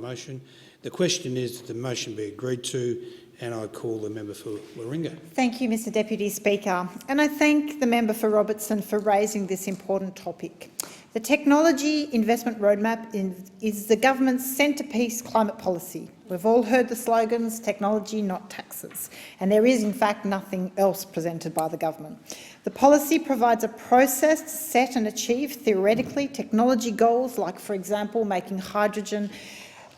motion. The question is that the motion be agreed to, and I call the member for Warringah. Thank you, Mr Deputy Speaker, and I thank the member for Robertson for raising this important topic. The Technology Investment Roadmap is the government's centrepiece climate policy. We've all heard the slogans, technology, not taxes, and there is in fact nothing else presented by the government. The policy provides a process to set and achieve theoretically technology goals like, for example, making hydrogen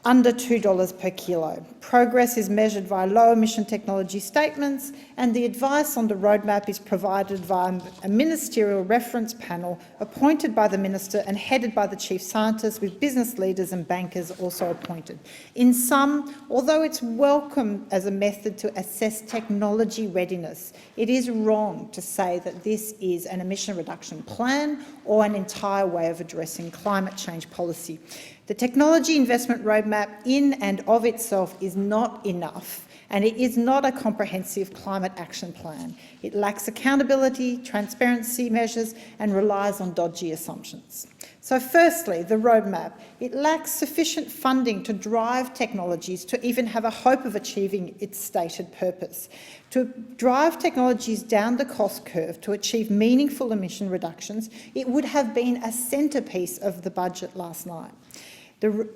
under $2 per kilo. Progress is measured via low-emission technology statements, and the advice on the roadmap is provided via a ministerial reference panel appointed by the minister and headed by the chief scientist, with business leaders and bankers also appointed. In sum, although it's welcome as a method to assess technology readiness, it is wrong to say that this is an emission reduction plan or an entire way of addressing climate change policy. The Technology Investment Roadmap in and of itself is not enough, and it is not a comprehensive climate action plan. It lacks accountability, transparency measures, and relies on dodgy assumptions. So firstly, the roadmap. It lacks sufficient funding to drive technologies to even have a hope of achieving its stated purpose. To drive technologies down the cost curve to achieve meaningful emission reductions, it would have been a centrepiece of the budget last night.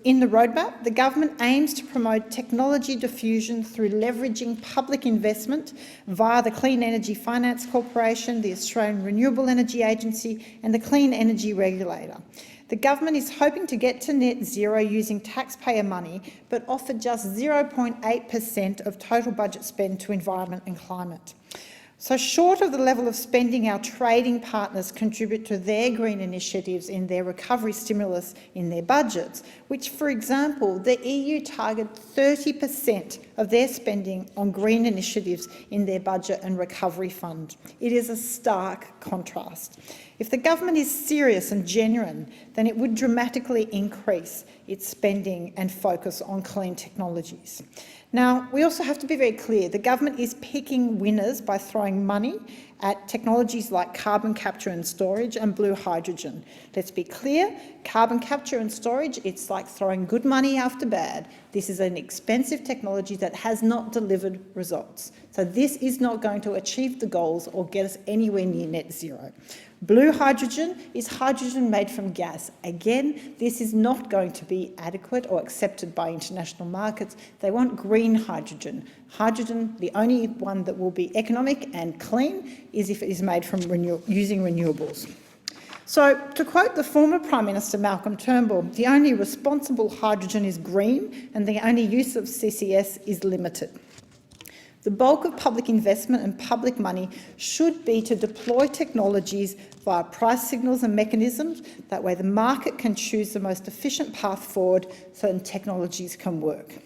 In the roadmap, the government aims to promote technology diffusion through leveraging public investment via the Clean Energy Finance Corporation, the Australian Renewable Energy Agency and the Clean Energy Regulator. The government is hoping to get to net zero using taxpayer money, but offered just 0.8% of total budget spend to environment and climate. So short of the level of spending our trading partners contribute to their green initiatives in their recovery stimulus in their budgets, which, for example, the EU targeted 30% of their spending on green initiatives in their budget and recovery fund. It is a stark contrast. If the government is serious and genuine, then it would dramatically increase its spending and focus on clean technologies. Now, we also have to be very clear. The government is picking winners by throwing money at technologies like carbon capture and storage and blue hydrogen. Let's be clear, carbon capture and storage, it's like throwing good money after bad. This is an expensive technology that has not delivered results. So this is not going to achieve the goals or get us anywhere near net zero. Blue hydrogen is hydrogen made from gas. Again, this is not going to be adequate or accepted by international markets. They want green hydrogen. Hydrogen, the only one that will be economic and clean, is if it is made from using renewables. So, to quote the former Prime Minister Malcolm Turnbull, the only responsible hydrogen is green and the only use of CCS is limited. The bulk of public investment and public money should be to deploy technologies via price signals and mechanisms. That way the market can choose the most efficient path forward so that technologies can work.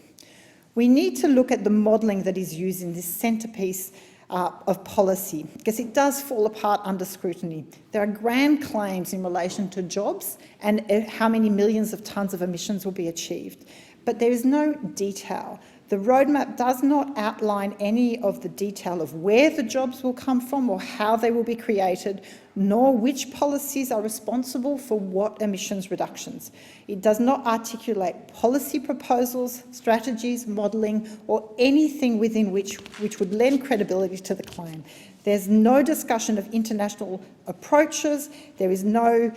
We need to look at the modelling that is used in this centrepiece of policy, because it does fall apart under scrutiny. There are grand claims in relation to jobs and how many millions of tonnes of emissions will be achieved, but there is no detail. The roadmap does not outline any of the detail of where the jobs will come from or how they will be created, nor which policies are responsible for what emissions reductions. It does not articulate policy proposals, strategies, modelling, or anything within which would lend credibility to the claim. There's no discussion of international approaches. There is no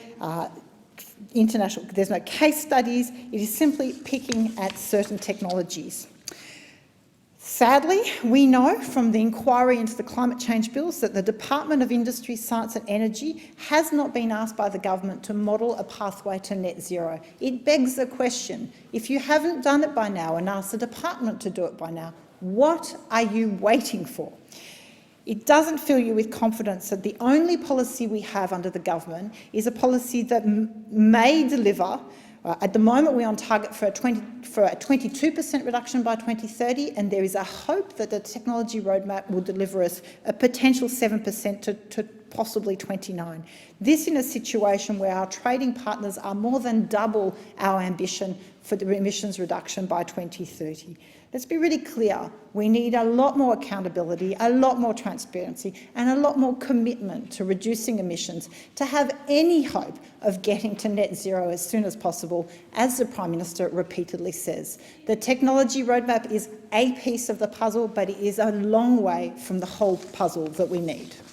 there's no case studies. It is simply picking at certain technologies. Sadly, we know from the inquiry into the climate change bills that the Department of Industry, Science and Energy has not been asked by the government to model a pathway to net zero. It begs the question, if you haven't done it by now and asked the department to do it by now, what are you waiting for? It doesn't fill you with confidence that the only policy we have under the government is a policy that may deliver. At the moment, we're on target for a 22% reduction by 2030, and there is a hope that the technology roadmap will deliver us a potential 7% to possibly 29. This in a situation where our trading partners are more than double our ambition for the emissions reduction by 2030. Let's be really clear. We need a lot more accountability, a lot more transparency, and a lot more commitment to reducing emissions to have any hope of getting to net zero as soon as possible, as the Prime Minister repeatedly says. The technology roadmap is a piece of the puzzle, but it is a long way from the whole puzzle that we need.